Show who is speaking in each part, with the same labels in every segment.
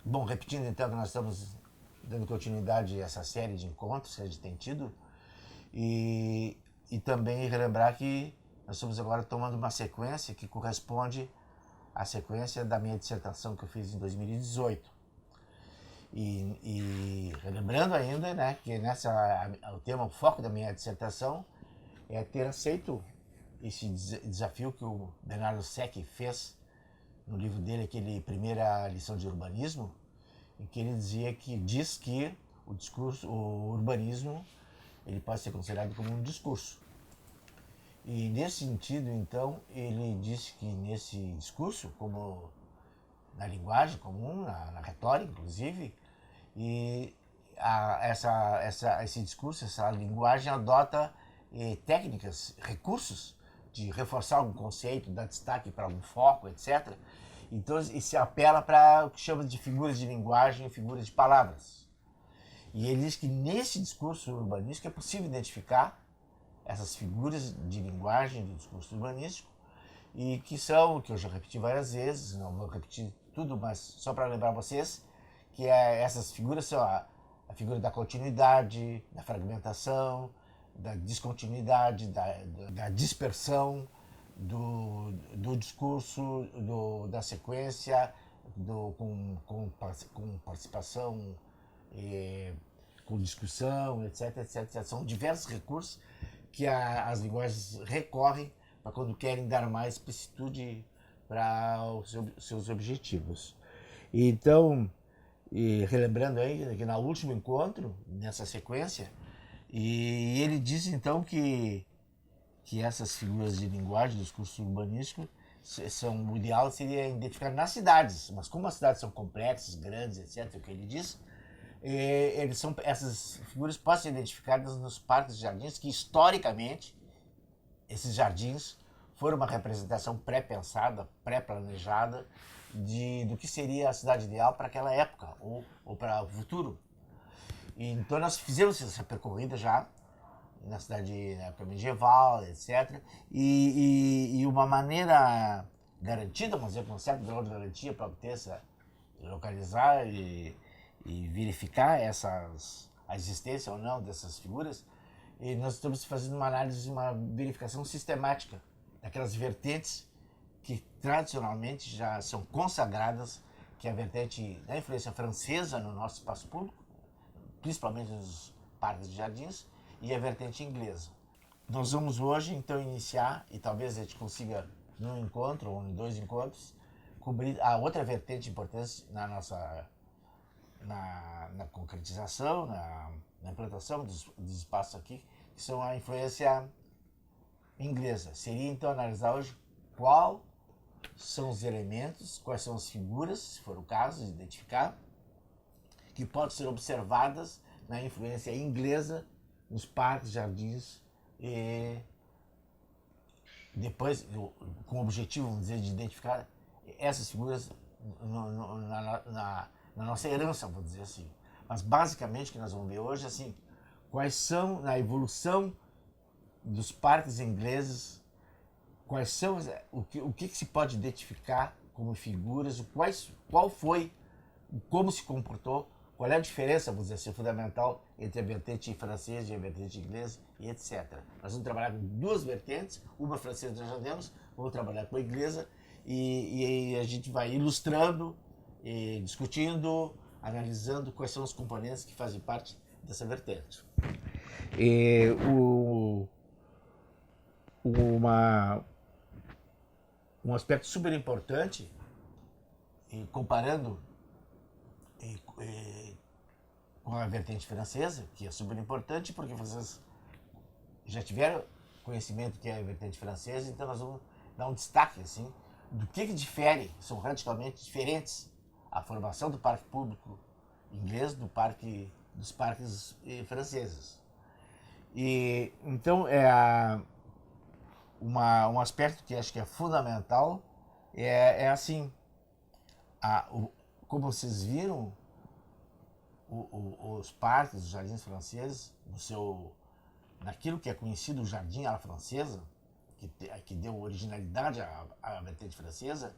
Speaker 1: Bom, repetindo então que nós estamos dando continuidade a essa série de encontros que a gente tem tido e, e também relembrar que nós estamos agora tomando uma sequência que corresponde à sequência da minha dissertação que eu fiz em 2018. E relembrando ainda, né, que o tema, o foco da minha dissertação é ter aceito esse desafio que o Bernardo Secchi fez no livro dele, aquele Primeira Lição de Urbanismo, em que ele diz que o urbanismo, ele pode ser considerado como um discurso. E nesse sentido, então, ele disse que nesse discurso, como na linguagem comum, na retórica, inclusive, e esse discurso, essa linguagem adota técnicas, recursos de reforçar algum conceito, dar destaque para algum foco, etc. Então, e se apela para o que chama de figuras de linguagem, figuras de palavras. E ele diz que nesse discurso urbanístico é possível identificar essas figuras de linguagem do discurso urbanístico e que são, que eu já repeti várias vezes, não vou repetir tudo, mas só para lembrar vocês, que essas figuras são a figura da continuidade, da fragmentação, da descontinuidade, da dispersão, do discurso, da sequência, com participação, com discussão, etc, etc, etc. São diversos recursos que as linguagens recorrem para quando querem dar mais explicitude para os seus objetivos. Então, relembrando aí que no último encontro, nessa sequência, e ele disse então que essas figuras de linguagem do discurso urbanístico o ideal seria identificar nas cidades, mas como as cidades são complexas, grandes, etc, o que ele diz, essas figuras podem ser identificadas nos parques e jardins que historicamente esses jardins foram uma representação pré-pensada, pré-planejada do que seria a cidade ideal para aquela época ou para o futuro. E, então nós fizemos essa percorrida já na cidade na época medieval, etc. E uma maneira garantida, vamos dizer, com um certo grau de garantia para obter localizar e verificar a existência ou não dessas figuras, e nós estamos fazendo uma análise, uma verificação sistemática daquelas vertentes que tradicionalmente já são consagradas, que é a vertente da influência francesa no nosso espaço público, principalmente nos parques de jardins, e a vertente inglesa. Nós vamos hoje então iniciar, e talvez a gente consiga num encontro ou em dois encontros, cobrir a outra vertente importante na concretização, na implantação dos espaços aqui, que são a influência inglesa. Seria então analisar hoje qual são os elementos, quais são as figuras, se for o caso de identificar, que podem ser observadas na influência inglesa nos parques, jardins e depois, com o objetivo, vamos dizer, de identificar essas figuras na nossa herança, vamos dizer assim. Mas basicamente o que nós vamos ver hoje é assim, quais são na evolução dos parques ingleses, quais são o que se pode identificar como figuras, qual foi, como se comportou, qual é a diferença, vamos dizer assim, fundamental entre a vertente francesa e a vertente inglesa e etc. Nós vamos trabalhar com duas vertentes, uma francesa nós já temos, vamos trabalhar com a inglesa e a gente vai ilustrando, discutindo, analisando quais são os componentes que fazem parte dessa vertente. Um aspecto super importante, comparando com a vertente francesa, que é super importante porque vocês já tiveram conhecimento que é a vertente francesa, então nós vamos dar um destaque assim do que difere, são radicalmente diferentes a formação do parque público inglês dos parques franceses. E então um aspecto que acho que é fundamental assim, como vocês viram, os parques, os jardins franceses, naquilo que é conhecido o jardim à la francesa, que deu originalidade à vertente francesa,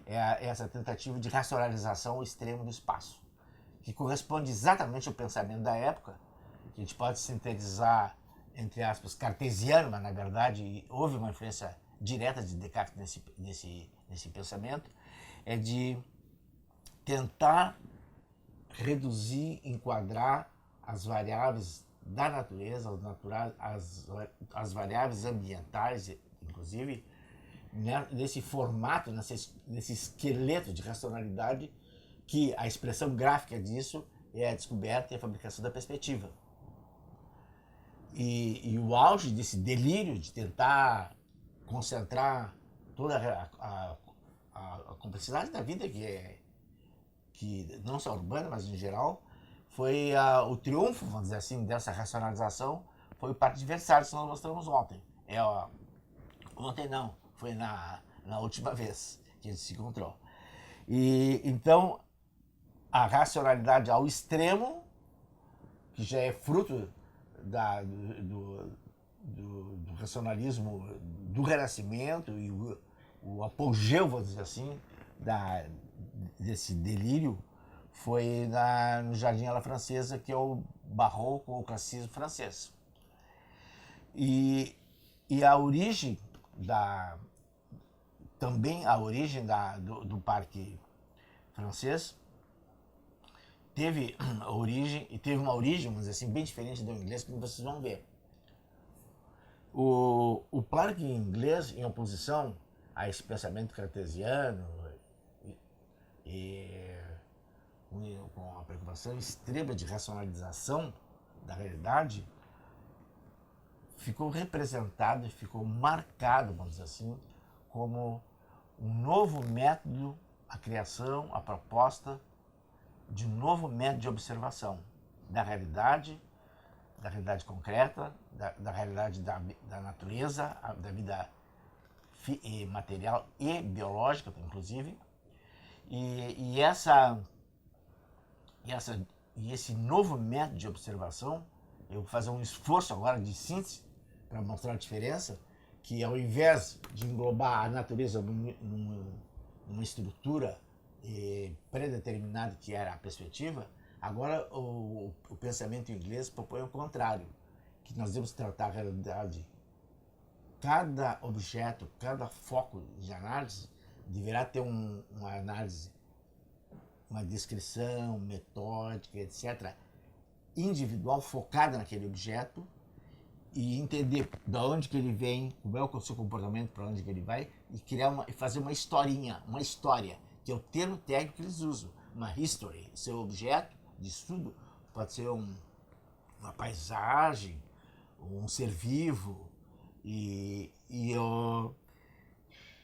Speaker 1: essa tentativa de racionalização ao extremo do espaço, que corresponde exatamente ao pensamento da época, que a gente pode sintetizar, entre aspas, cartesiano, mas na verdade houve uma influência direta de Descartes nesse pensamento, é de tentar reduzir, enquadrar as variáveis da natureza, as variáveis ambientais, inclusive, nesse formato, nesse esqueleto de racionalidade, que a expressão gráfica disso é a descoberta e a fabricação da perspectiva. E o auge desse delírio de tentar concentrar toda a complexidade da vida, que não só urbana, mas em geral, foi o triunfo, vamos dizer assim, dessa racionalização, foi o Pacto de Versalhes que nós mostramos ontem. Ontem não, foi na última vez que a gente se encontrou. E então, a racionalidade ao extremo, que já é fruto do racionalismo do Renascimento e o apogeu, vamos dizer assim, desse delírio, foi no Jardim à la Francesa, que é o barroco ou classicismo francês. E a origem do Parque Francês teve uma origem, vamos dizer assim, bem diferente do inglês, que vocês vão ver. O Parque inglês, em oposição a esse pensamento cartesiano e com a preocupação extrema de racionalização da realidade, ficou representado, ficou marcado, vamos dizer assim, como um novo método, a criação, a proposta de um novo método de observação da realidade concreta, da realidade da natureza, da vida material e biológica, inclusive. E esse novo método de observação, eu vou fazer um esforço agora de síntese para mostrar a diferença, que ao invés de englobar a natureza numa estrutura predeterminada, que era a perspectiva, agora o pensamento inglês propõe o contrário, que nós devemos tratar a realidade. Cada objeto, cada foco de análise deverá ter uma análise, uma descrição metódica, etc., individual, focada naquele objeto, e entender de onde que ele vem, como é o seu comportamento, para onde que ele vai, e fazer uma historinha, uma história, que é o termo técnico que eles usam, uma history. Seu objeto de estudo pode ser uma paisagem, um ser vivo,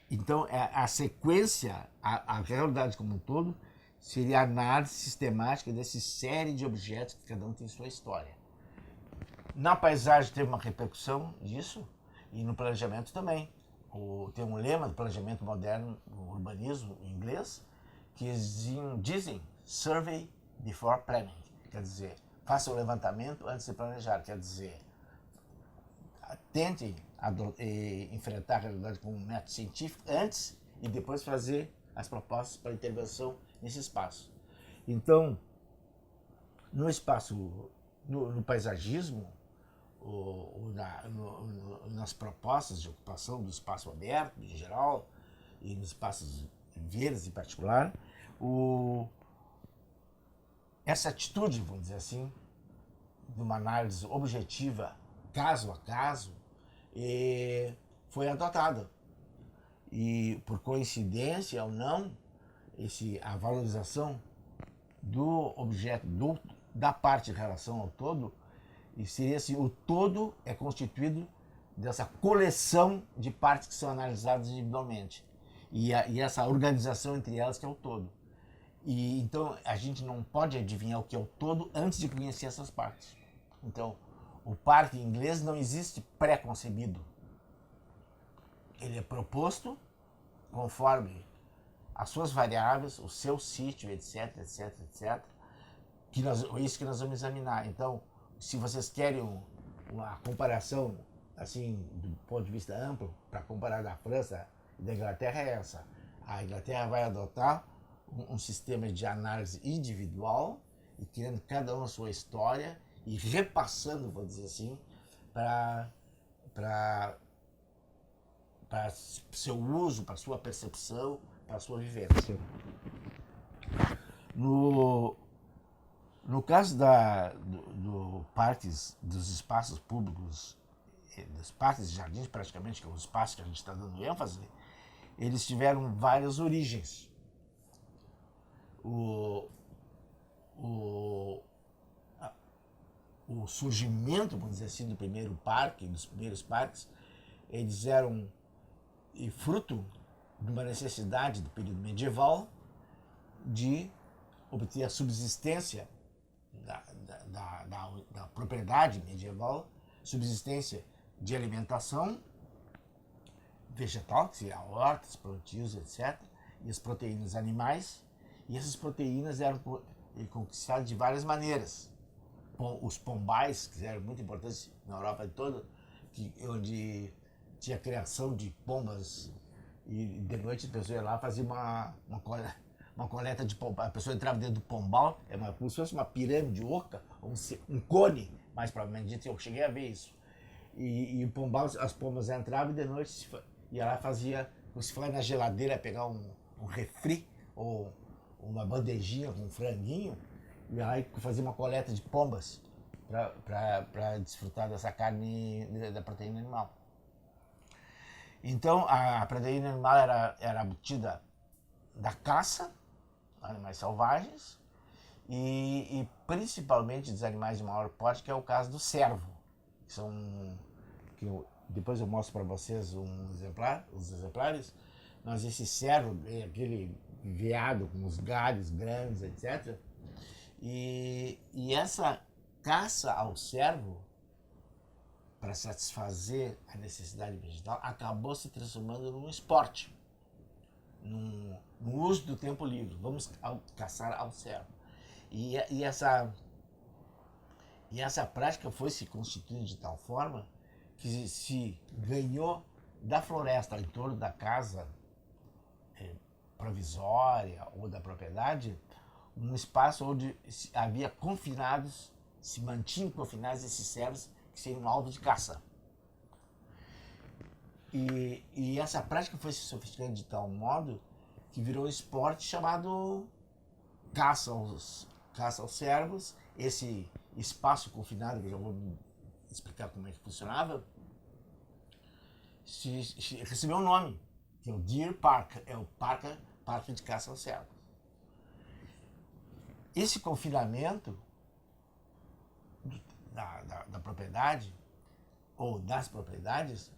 Speaker 1: então a sequência, a realidade como um todo, seria a análise sistemática dessa série de objetos que cada um tem sua história. Na paisagem teve uma repercussão disso, e no planejamento também. Tem um lema do planejamento moderno, o urbanismo em inglês, que dizem survey before planning, quer dizer, faça o levantamento antes de planejar, quer dizer, tentem enfrentar a realidade com um método científico antes e depois fazer as propostas para intervenção nesse espaço. Então, no paisagismo, nas propostas de ocupação do espaço aberto em geral e nos espaços verdes em particular, essa atitude, vamos dizer assim, de uma análise objetiva, caso a caso, foi adotada. E por coincidência ou não, a valorização do objeto, da parte em relação ao todo, e seria assim, o todo é constituído dessa coleção de partes que são analisadas individualmente. E essa organização entre elas que é o todo. E então a gente não pode adivinhar o que é o todo antes de conhecer essas partes. Então, o parque inglês não existe pré-concebido. Ele é proposto conforme as suas variáveis, o seu sítio, etc, etc, etc. Isso que nós vamos examinar. Então, se vocês querem uma comparação, assim, do ponto de vista amplo, para comparar da França e da Inglaterra, é essa. a Inglaterra vai adotar um sistema de análise individual e criando cada um a sua história e repassando, vou dizer assim, para seu uso, para sua percepção, para sua vivência. No caso do parques, dos espaços públicos, dos parques e jardins, praticamente, que é o espaço que a gente está dando ênfase, eles tiveram várias origens. O surgimento, vamos dizer assim, do primeiro parque, dos primeiros parques, eles eram fruto de uma necessidade do período medieval de obter a subsistência da propriedade medieval, subsistência de alimentação vegetal, que seria hortas, plantios, etc., e as proteínas animais, e essas proteínas eram conquistadas de várias maneiras. Os pombais, que eram muito importantes na Europa toda, onde tinha criação de pombas, e de noite a pessoa ia lá fazer uma coleta de pombal. A pessoa entrava dentro do pombal, como se fosse uma pirâmide oca, um cone, mais provavelmente, eu cheguei a ver isso. E o pombal, as pombas entravam e de noite ia lá fazia, como se fosse na geladeira, pegar um refri ou uma bandejinha com um franguinho, e aí fazia uma coleta de pombas para desfrutar dessa carne, da proteína animal. Então, a proteína animal era obtida da caça, animais selvagens, e principalmente dos animais de maior porte, que é o caso do cervo, depois eu mostro para vocês os exemplares, mas esse cervo, aquele veado com os galhos grandes, etc., e essa caça ao cervo, para satisfazer a necessidade vegetal, acabou se transformando num esporte, no uso do tempo livre. Vamos caçar ao cervo. E essa prática foi se constituindo de tal forma que se ganhou da floresta em torno da casa provisória ou da propriedade um espaço onde havia confinados, se mantinham confinados esses cervos que seriam alvos de caça. E essa prática foi se sofisticando de tal modo que virou um esporte chamado caça aos cervos. Esse espaço confinado, que eu já vou explicar como é que funcionava, recebeu um nome, que é o Deer Park, é o parque de caça aos cervos. Esse confinamento da propriedade, ou das propriedades,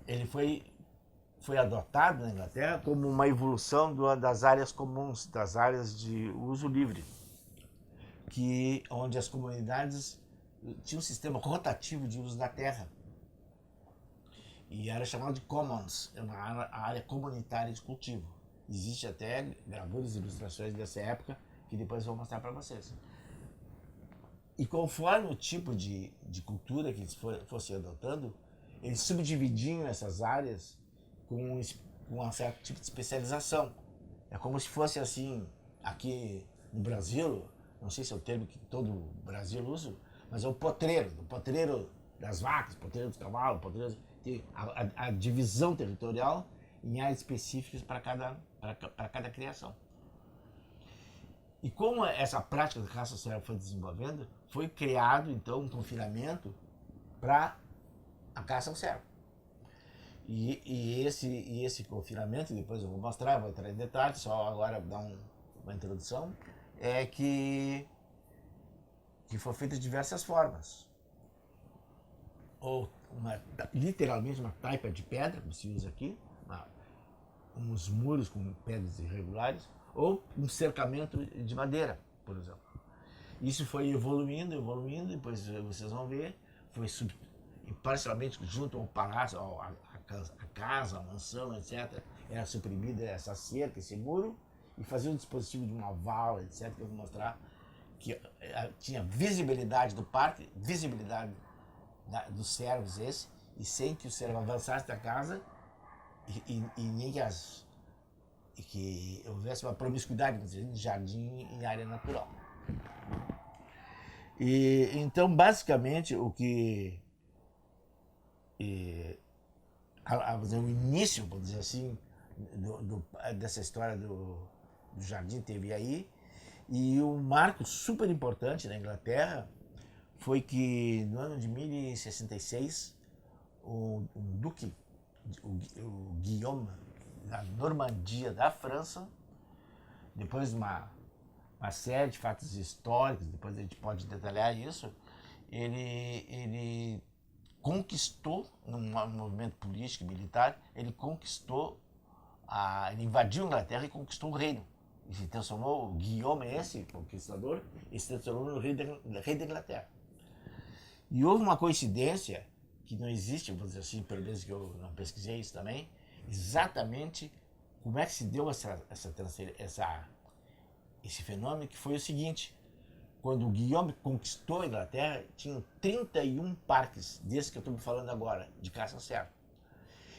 Speaker 1: ele foi adotado na Inglaterra como uma evolução das áreas comuns, das áreas de uso livre, onde as comunidades tinham um sistema rotativo de uso da terra. E era chamado de commons, é uma área comunitária de cultivo. Existe até gravuras e ilustrações dessa época que depois eu vou mostrar para vocês. E conforme o tipo de cultura que eles fossem adotando, eles subdividiam essas áreas com um certo tipo de especialização. É como se fosse assim, aqui no Brasil, não sei se é o termo que todo o Brasil usa, mas é o potreiro das vacas, potreiro dos cavalos, a divisão territorial em áreas específicas para cada criação. E como essa prática de caça ao cervo foi desenvolvendo, foi criado então um confinamento para a caça ao cervo. E esse confinamento, depois eu vou mostrar, vou entrar em detalhes, só agora dar uma introdução, é que foi feito de diversas formas. Ou literalmente uma taipa de pedra, como se usa aqui, uns muros com pedras irregulares, ou um cercamento de madeira, por exemplo. Isso foi evoluindo, depois vocês vão ver, foi parcialmente junto ao palácio, a casa, a mansão, etc. Era suprimida essa cerca, esse muro, e fazia um dispositivo de uma vala, etc., que eu vou mostrar, que tinha visibilidade do parque, visibilidade dos cervos e sem que o cervo avançasse da casa, e nem que houvesse uma promiscuidade de jardim em área natural. E então, basicamente, o que o início, vamos dizer assim, dessa história do jardim teve aí. E um marco super importante na Inglaterra foi que no ano de 1066 o duque, o Guillaume, da Normandia da França, depois de uma série de fatos históricos, depois a gente pode detalhar isso, ele conquistou, num movimento político e militar, ele invadiu a Inglaterra e conquistou o reino. E se transformou, o Guillaume, esse conquistador, e se transformou no rei da Inglaterra. E houve uma coincidência, que não existe, vou dizer assim, pelo menos que eu não pesquisei isso também, exatamente como é que se deu esse fenômeno, que foi o seguinte: quando o Guillaume conquistou a Inglaterra, tinham 31 parques, desses que eu estou falando agora, de caça ao cervo.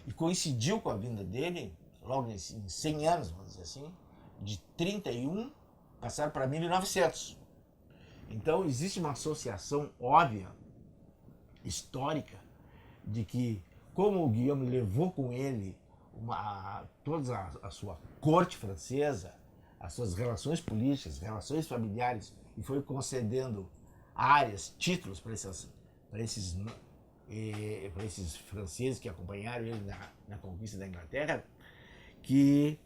Speaker 1: E coincidiu com a vinda dele, logo em 100 anos, vamos dizer assim, de 31 passaram para 1900. Então existe uma associação óbvia, histórica, de que, como o Guillaume levou com ele toda a sua corte francesa, as suas relações políticas, relações familiares, e foi concedendo áreas, títulos para esses franceses que acompanharam ele na conquista da Inglaterra, que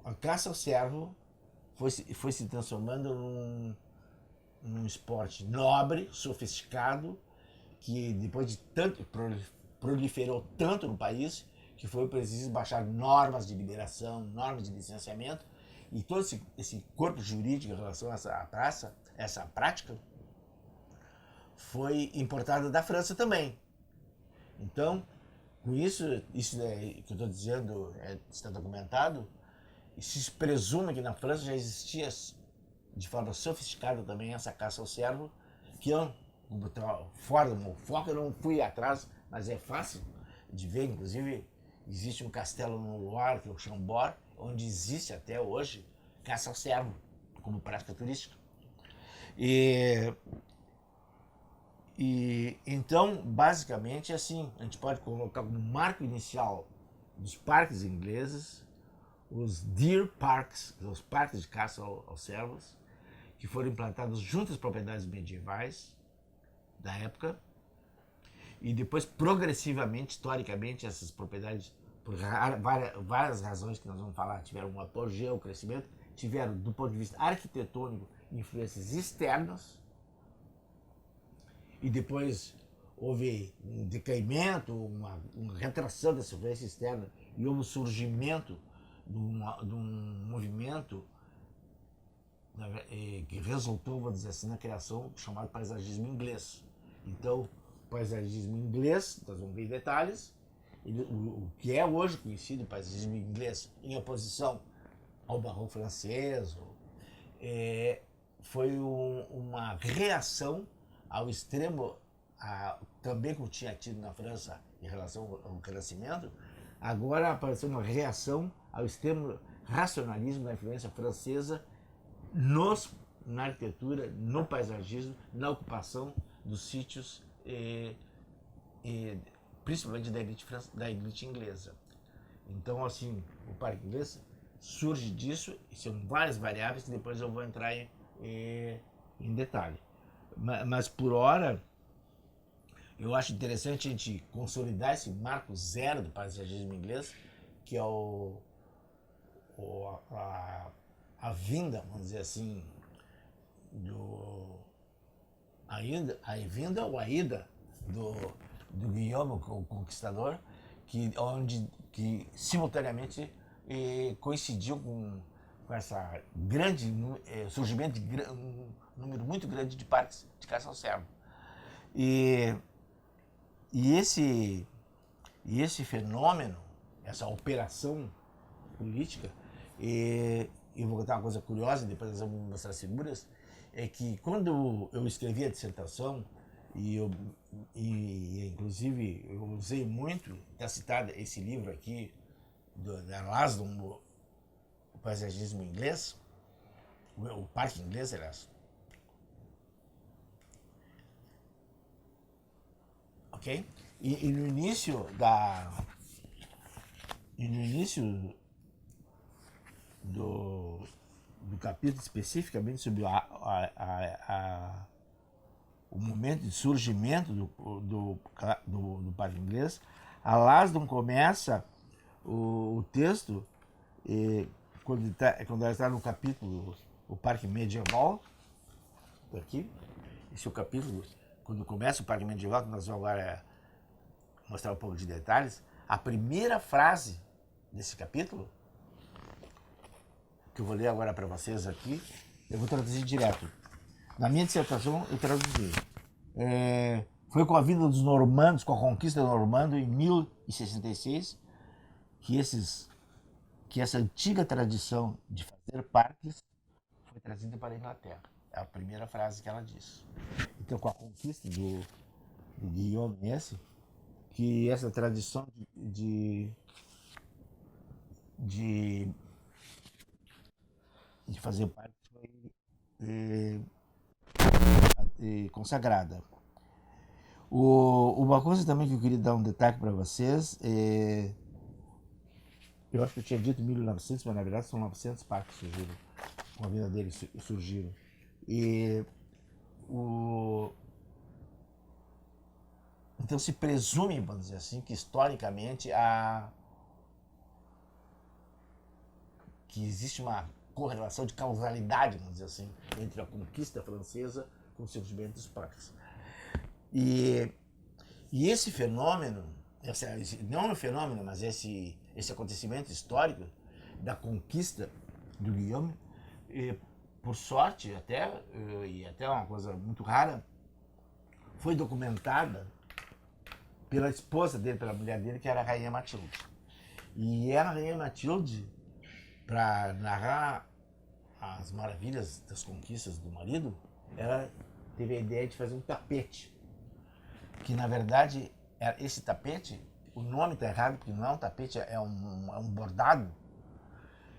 Speaker 1: a caça ao cervo foi se transformando num esporte nobre, sofisticado, que depois de tanto proliferou tanto no país que foi preciso baixar normas de liberação, normas de licenciamento, e todo esse corpo jurídico em relação a essa prática, foi importado da França também. Então, com isso que eu estou dizendo está documentado, e se presume que na França já existia de forma sofisticada também essa caça ao cervo, que eu, fora do meu foco, eu não fui atrás, mas é fácil de ver. Inclusive, existe um castelo no Loire, que é o Chambord, onde existe até hoje caça ao cervo como prática turística. E então, basicamente, assim, a gente pode colocar como marco inicial dos parques ingleses os Deer Parks, os parques de caça aos cervos, que foram implantados junto às propriedades medievais da época, e depois, progressivamente, historicamente, essas propriedades, por várias razões que nós vamos falar, tiveram um apogeu, um crescimento, tiveram, do ponto de vista arquitetônico, influências externas, e depois houve um decaimento, uma retração dessa influência externa, e houve um surgimento de um movimento que resultou, vou dizer assim, na criação chamado paisagismo inglês. Então, o paisagismo inglês, nós vamos ver em detalhes, o que é hoje conhecido paisagismo inglês, em oposição ao barroco francês, foi uma reação ao extremo, também que tinha tido na França em relação ao Renascimento. Agora apareceu uma reação ao extremo racionalismo da influência francesa na arquitetura, no paisagismo, na ocupação dos sítios, principalmente da elite inglesa. Então, assim, o parque inglês surge disso, e são várias variáveis que depois eu vou entrar em detalhe. Mas, por hora, eu acho interessante a gente consolidar esse marco zero do paisagismo inglês, que é a vinda, vamos dizer assim, a vinda ou a ida do Guillaume, o Conquistador, que simultaneamente coincidiu com essa grande surgimento de um número muito grande de parques de caça ao cervo. E esse fenômeno, essa operação política, e vou contar uma coisa curiosa, depois nós vamos mostrar as figuras, é que quando eu escrevi a dissertação, E, eu, inclusive, eu usei muito, está citado esse livro aqui, da Lasdon, o paisagismo inglês, o parque inglês, aliás. Ok? E no início do, do capítulo, especificamente sobre o momento de surgimento do parque inglês, a Lasdon começa o texto quando ela está no capítulo o parque medieval, aqui, esse é o capítulo, quando começa o parque medieval, que nós vamos agora mostrar um pouco de detalhes, a primeira frase desse capítulo, que eu vou ler agora para vocês aqui, eu vou traduzir direto. Na minha dissertação, eu traduzi. Foi com a vinda dos normandos, com a conquista do normando em 1066, que essa antiga tradição de fazer parques foi trazida para a Inglaterra. É a primeira frase que ela diz. Então, com a conquista do Guillaume esse, que essa tradição de fazer parques foi consagrada. Uma coisa também que eu queria dar um detalhe para vocês, eu acho que eu tinha dito 1900, mas na verdade são 900 parques que surgiram, com a vida deles surgiram. E então se presume, vamos dizer assim, que historicamente que existe uma correlação de causalidade, vamos dizer assim, entre a conquista francesa com o surgimento dos parques. E esse fenômeno, não é um fenômeno, mas esse acontecimento histórico da conquista do Guillaume, por sorte até, e até uma coisa muito rara, foi documentada pela esposa dele, pela mulher dele, que era a Rainha Matilde. E a Rainha Matilde, para narrar as maravilhas das conquistas do marido, ela teve a ideia de fazer um tapete. Que na verdade, esse tapete, o nome está errado, porque não é um tapete, é um bordado.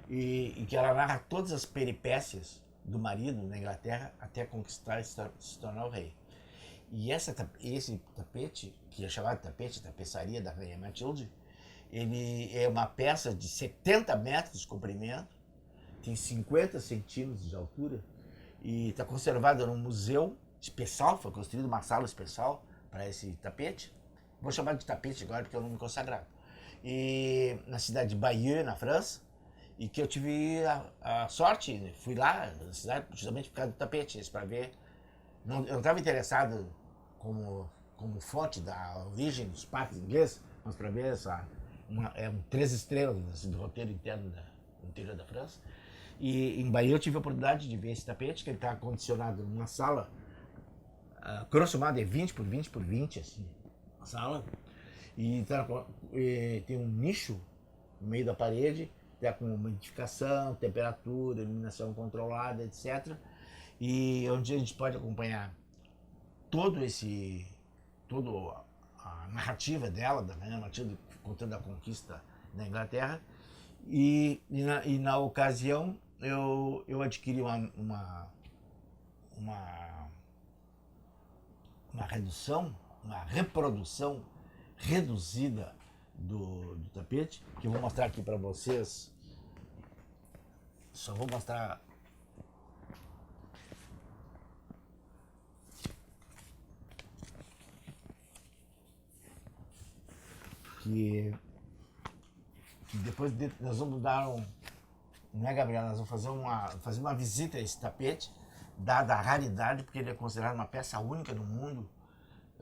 Speaker 1: E que ela narra todas as peripécias do marido na Inglaterra até conquistar e se tornar o rei. E esse tapete, que é chamado tapete, tapeçaria da Rainha Matilde, ele é uma peça de 70 metros de comprimento, tem 50 centímetros de altura e está conservado num museu especial, foi construída uma sala especial para esse tapete. Vou chamar de tapete agora porque é um nome consagrado. E na cidade de Bayeux, na França, e que eu tive a sorte, fui lá na cidade justamente por causa do tapete, para ver. Eu não estava interessado como fonte da origem dos parques ingleses, mas para ver um 3 estrelas assim, do roteiro interno do interior da França. E em Bahia eu tive a oportunidade de ver esse tapete, que ele está acondicionado numa sala, grosso modo é 20 por 20 por 20, assim, a sala. E tem um nicho no meio da parede, com umidificação, temperatura, iluminação controlada, etc. E onde a gente pode acompanhar toda a narrativa dela, da Rainha Matilde, contando a conquista da Inglaterra. E na ocasião eu adquiri uma redução, uma reprodução reduzida do tapete, que eu vou mostrar aqui para vocês. Só vou mostrar que depois nós vamos dar não é, Gabriel? Nós vamos fazer uma visita a esse tapete, dada a raridade, porque ele é considerado uma peça única no mundo,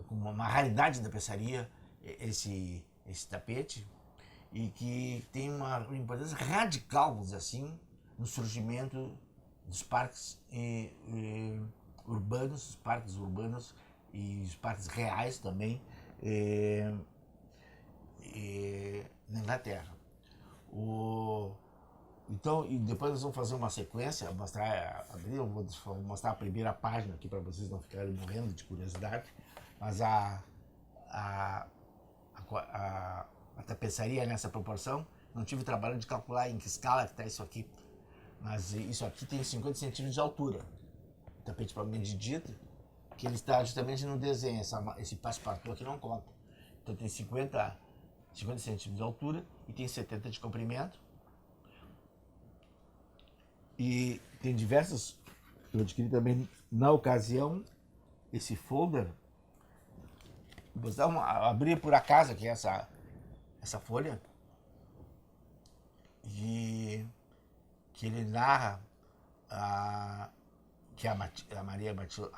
Speaker 1: como uma raridade da peçaria, esse tapete, e que tem uma importância radical, vamos dizer assim, no surgimento dos parques urbanos, os parques urbanos e os parques reais também na Inglaterra. Então, e depois nós vamos fazer uma sequência, eu vou mostrar a primeira página aqui para vocês não ficarem morrendo de curiosidade. Mas a, a tapeçaria nessa proporção, não tive o trabalho de calcular em que escala que está isso aqui. Mas isso aqui tem 50 centímetros de altura. O tapete para medida, que ele está justamente no desenho. Esse passe-partout aqui não conta. Então tem 50 centímetros de altura e tem 70 de comprimento. E tem diversos. Eu adquiri também na ocasião esse folder. Vou abrir por acaso aqui essa folha. E que ele narra que a Maria Matilde,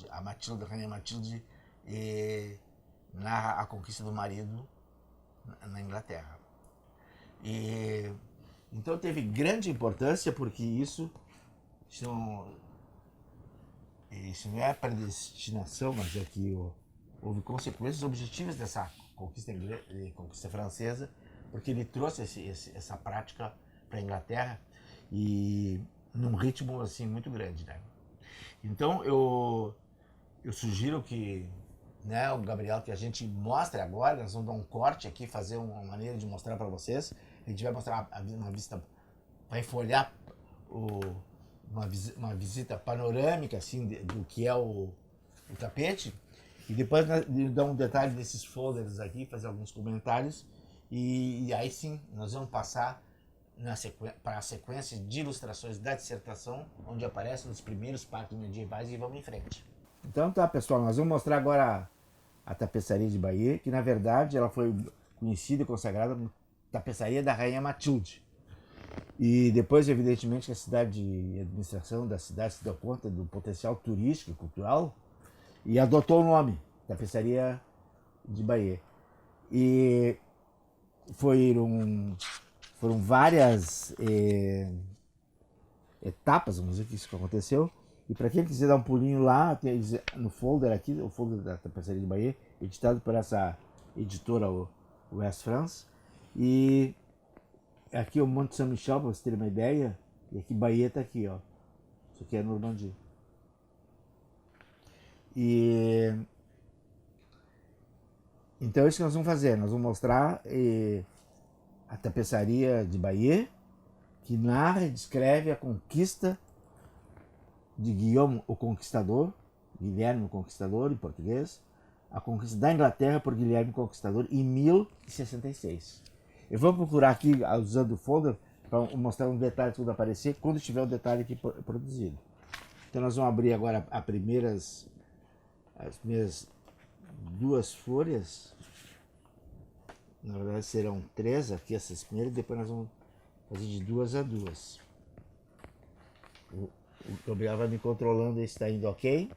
Speaker 1: a Rainha Matilde, narra a conquista do marido na Inglaterra. Então teve grande importância porque isso não é predestinação, mas é que houve consequências objetivas dessa conquista francesa, porque ele trouxe essa prática para a Inglaterra e num ritmo assim muito grande, né? Então eu sugiro que, né, o Gabriel, que a gente mostre agora. Nós vamos dar um corte aqui, fazer uma maneira de mostrar para vocês. A gente vai mostrar uma vista, vai folhear uma visita panorâmica assim do que é o tapete, e depois dar um detalhe desses folders aqui, fazer alguns comentários, e aí sim nós vamos passar para a sequência de ilustrações da dissertação, onde aparecem os primeiros parques medievais, e vamos em frente. Então tá, pessoal, nós vamos mostrar agora a tapeçaria de Bayeux, que na verdade ela foi conhecida e consagrada como tapeçaria da Rainha Matilde. E depois, evidentemente, que a cidade e a administração da cidade se deu conta do potencial turístico e cultural e adotou o nome, Tapeçaria de Bayeux. E foram várias etapas, vamos dizer, que isso aconteceu. E para quem quiser dar um pulinho lá, tem no folder aqui, o folder da Tapeçaria de Bayeux, editado por essa editora West France. E aqui é o Monte Saint-Michel, para vocês terem uma ideia. E aqui Bayeux está aqui, ó. Isso aqui é a Normandia. E então é isso que nós vamos fazer. Nós vamos mostrar a tapeçaria de Bayeux, que narra e descreve a conquista de Guillaume o Conquistador, Guilherme o Conquistador em português, a conquista da Inglaterra por Guilherme o Conquistador em 1066. Eu vou procurar aqui, usando o folder, para mostrar um detalhe quando aparecer, quando tiver o detalhe aqui produzido. Então nós vamos abrir agora as primeiras duas folhas. Na verdade serão 3 aqui, essas primeiras, depois nós vamos fazer de 2 a 2. O Gabriel vai me controlando se está indo ok.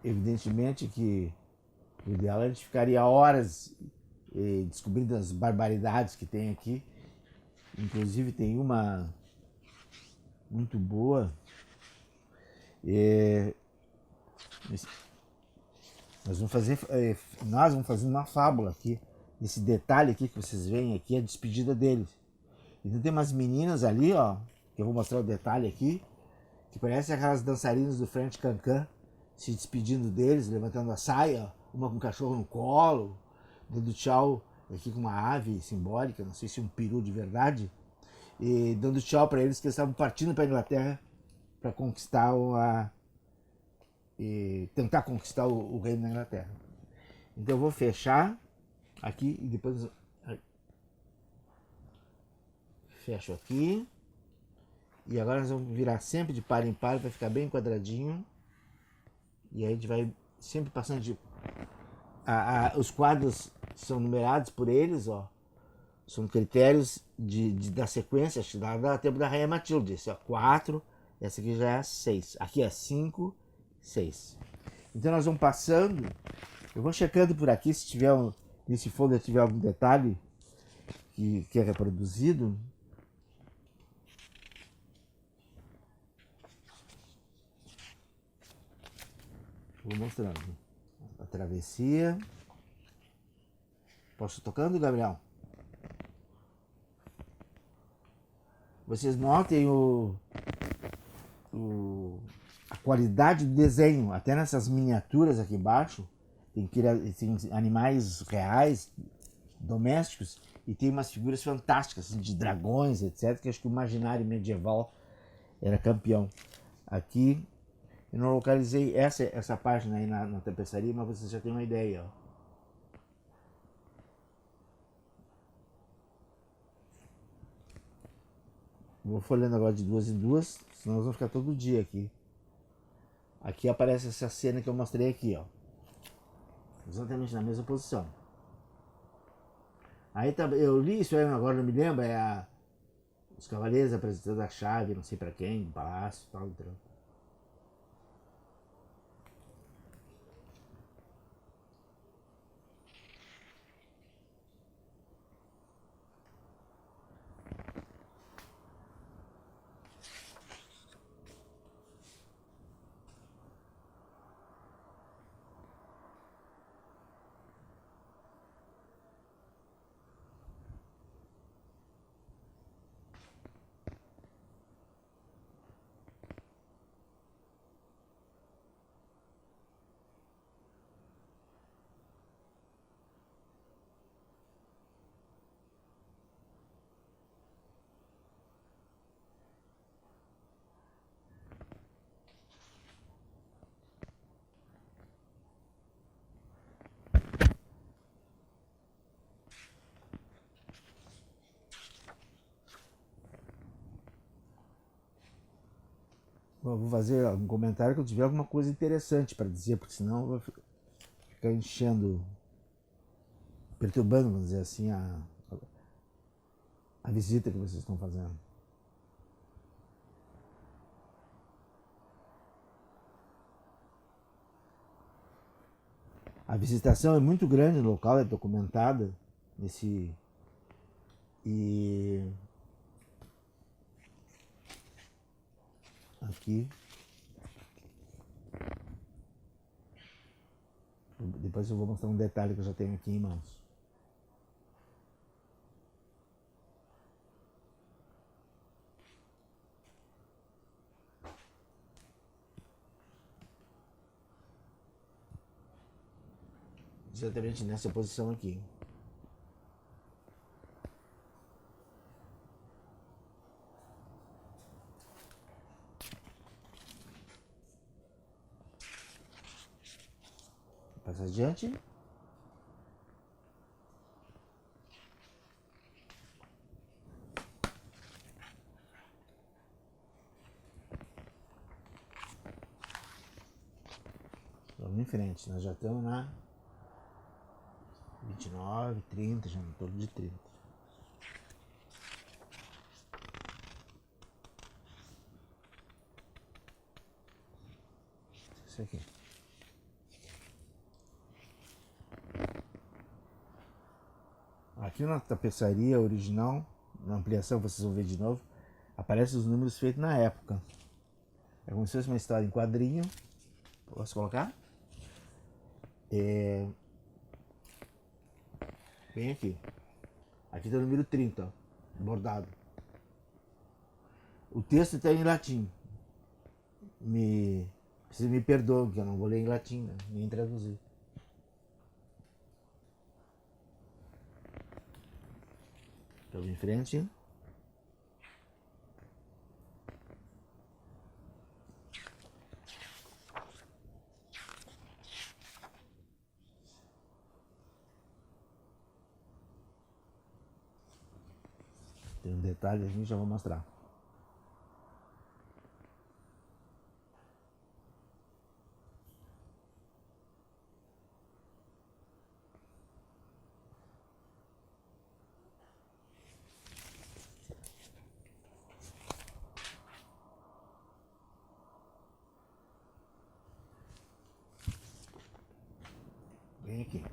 Speaker 1: Evidentemente que o ideal é a gente ficaria horas descobrindo as barbaridades que tem aqui. Inclusive tem uma muito boa. Nós vamos fazer uma fábula aqui. Esse detalhe aqui que vocês veem aqui é a despedida deles. Então tem umas meninas ali, ó, que eu vou mostrar o detalhe aqui, que parecem aquelas dançarinas do French Cancan, se despedindo deles, levantando a saia, uma com o cachorro no colo, dando tchau aqui com uma ave simbólica, não sei se um peru de verdade, e dando tchau para eles, que eles estavam partindo para a Inglaterra para conquistar tentar conquistar o reino da Inglaterra. Então eu vou fechar aqui e depois fecho aqui. E agora nós vamos virar sempre de par em par para ficar bem quadradinho. E aí a gente vai sempre passando de... os quadros são numerados por eles, ó. São critérios da sequência. Acho que dá tempo da Rainha Matilde. Esse é 4, essa aqui já é 6. Aqui é 5, 6. Então nós vamos passando. Eu vou checando por aqui se tiver nesse folder tiver algum detalhe que é reproduzido. Vou mostrando. A travessia. Posso ir tocando, Gabriel? Vocês notem a qualidade do desenho, até nessas miniaturas aqui embaixo, tem animais reais, domésticos, e tem umas figuras fantásticas, assim, de dragões, etc., que acho que o imaginário medieval era campeão. Aqui eu não localizei essa página aí na tapeçaria, mas vocês já têm uma ideia. Ó. Vou folhando agora de duas em duas, senão nós vamos ficar todo dia aqui. Aqui aparece essa cena que eu mostrei aqui, ó. Exatamente na mesma posição. Aí eu li isso aí, agora não me lembro, os cavaleiros apresentando a chave, não sei pra quem, do palácio e tal. Bom, vou fazer um comentário que eu tiver alguma coisa interessante para dizer, porque senão eu vou ficar enchendo, perturbando, vamos dizer assim, a visita que vocês estão fazendo. A visitação é muito grande no local, é documentada e aqui depois eu vou mostrar um detalhe que eu já tenho aqui em mãos. Exatamente nessa posição aqui. Passa adiante. Vamos em frente, nós já estamos na 29, 30, já em torno de 30. Isso aqui. Aqui na tapeçaria original, na ampliação, vocês vão ver de novo, aparecem os números feitos na época. É como se fosse uma história em quadrinho. Posso colocar? Bem aqui. Aqui está o número 30, ó, bordado. O texto está em latim. Vocês me perdoem, que eu não vou ler em latim, né? Nem traduzir. Estamos em frente. Tem um detalhe que a gente já vou mostrar. Bem aqui.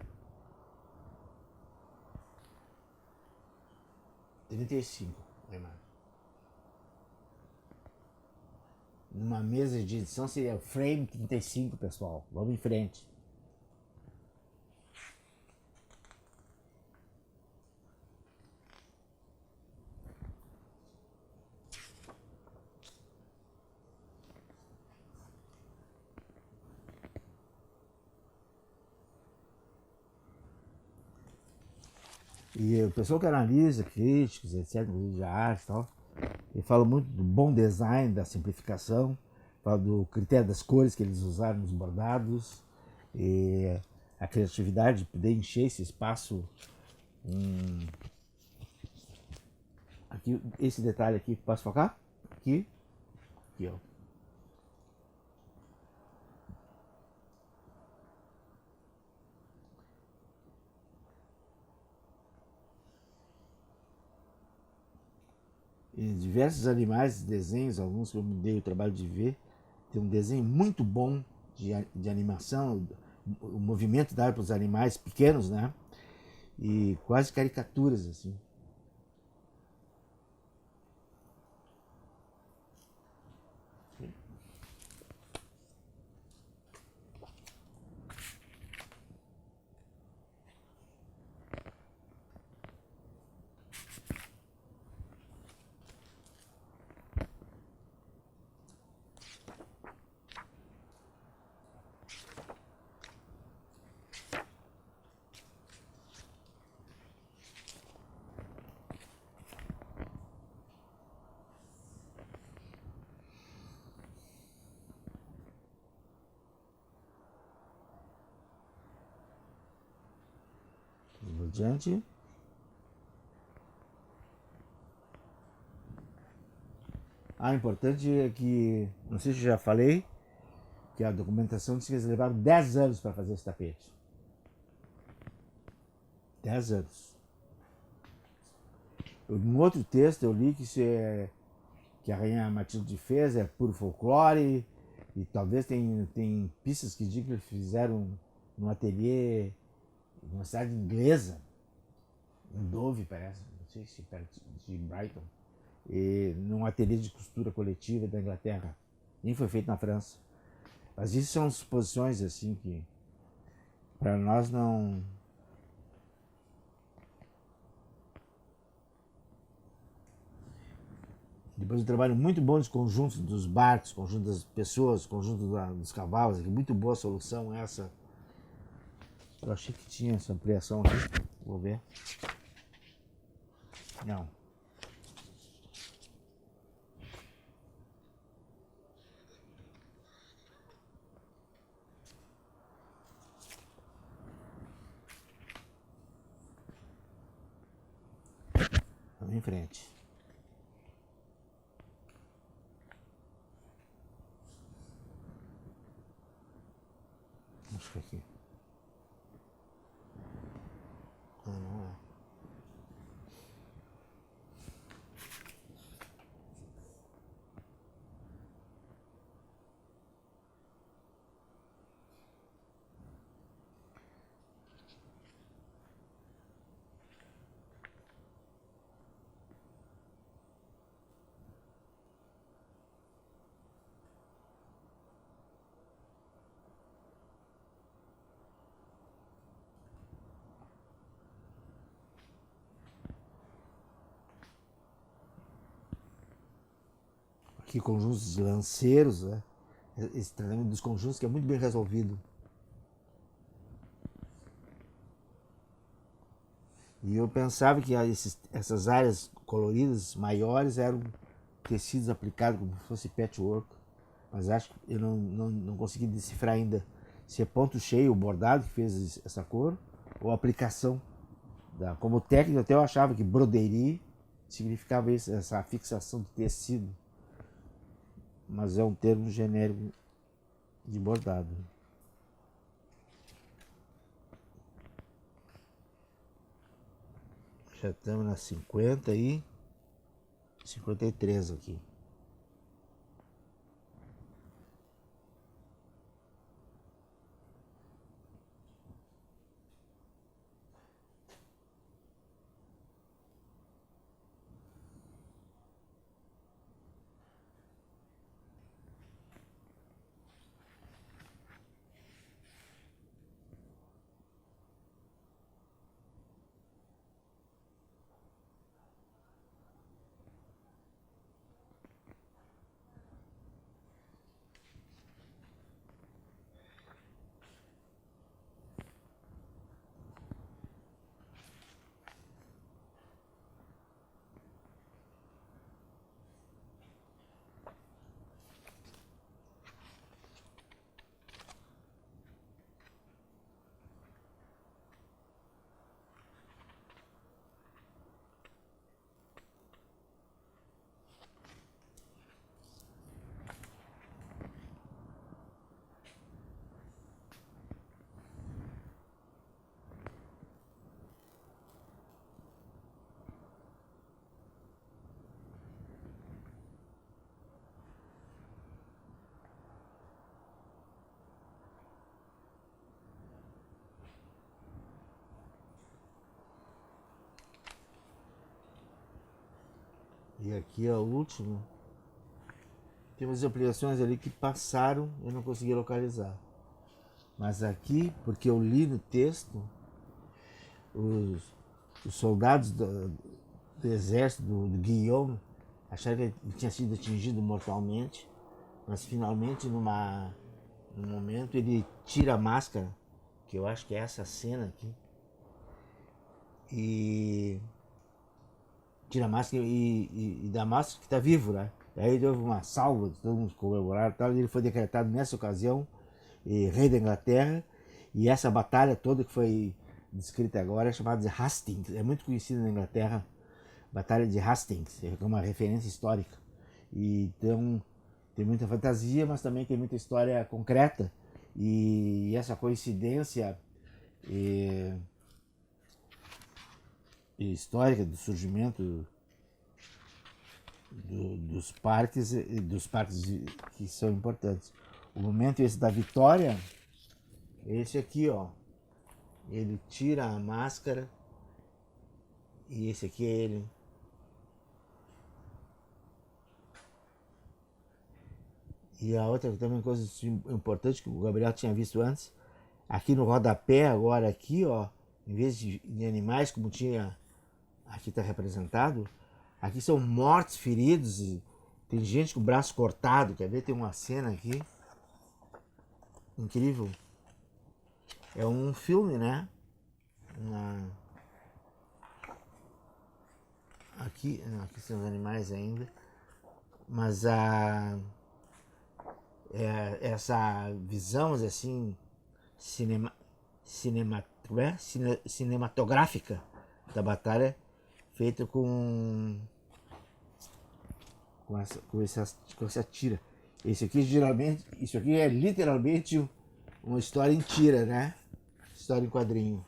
Speaker 1: 35, Neymar. Numa mesa de edição seria o frame 35, pessoal. Vamos em frente. E o pessoal que analisa, críticos, etc., de arte e tal, ele fala muito do bom design, da simplificação, fala do critério das cores que eles usaram nos bordados, e a criatividade de poder encher esse espaço. Aqui, esse detalhe aqui, posso focar? Aqui, aqui, ó. E diversos animais, desenhos, alguns que eu me dei o trabalho de ver. Tem um desenho muito bom de animação, o movimento dado para os animais pequenos, né? E quase caricaturas, assim. Vamos adiante. Importante é que, não sei se eu já falei, que a documentação diz que eles levaram 10 anos para fazer esse tapete. 10 anos. Num outro texto eu li que a Rainha Matilde fez é puro folclore, e talvez tem pistas que dizem que eles fizeram num ateliê numa cidade inglesa, em Dove, parece, não sei se perto de Brighton, e num ateliê de costura coletiva da Inglaterra. Nem foi feito na França. Mas isso são suposições assim que para nós não. Depois um trabalho muito bom dos conjuntos dos barcos, conjunto das pessoas, conjunto dos cavalos. Muito boa solução essa. Eu achei que tinha essa ampliação aqui. Vou ver. Não. Vamos em frente. Acho que aqui. Não é. Aqui conjuntos de lanceiros, né? Esse tratamento dos conjuntos que é muito bem resolvido. E eu pensava que essas áreas coloridas maiores eram tecidos aplicados como se fosse patchwork, mas acho que eu não consegui decifrar ainda se é ponto cheio, o bordado que fez essa cor, ou a aplicação. Como técnico, até eu achava que broderie significava isso, essa fixação do tecido, mas é um termo genérico de bordado. Já estamos na 50 e 53 aqui. E aqui é o último. Tem umas aplicações ali que passaram, eu não consegui localizar. Mas aqui, porque eu li no texto, os, os soldados do exército do Guillaume acharam que ele tinha sido atingido mortalmente, mas finalmente num momento ele tira a máscara, que eu acho que é essa cena aqui, e tira a máscara e dá a máscara que está vivo, né? Aí houve uma salva, todo mundo comemoraram e tal, e ele foi decretado nessa ocasião rei da Inglaterra, e essa batalha toda que foi descrita agora é chamada de Hastings, é muito conhecida na Inglaterra, Batalha de Hastings, é uma referência histórica. E então tem muita fantasia, mas também tem muita história concreta, e essa coincidência histórica do surgimento dos parques que são importantes. O momento esse da vitória, esse aqui, ó, ele tira a máscara e esse aqui é ele. E a outra também coisa importante que o Gabriel tinha visto antes, aqui no rodapé agora aqui, ó, em vez de animais como tinha aqui está representado, aqui são mortos, feridos, e tem gente com o braço cortado, quer ver? Tem uma cena aqui incrível. É um filme, né? Aqui são os animais ainda, mas essa visão assim cinematográfica da batalha feita com essa tira. Isso aqui é literalmente uma história em tira, né? História em quadrinho.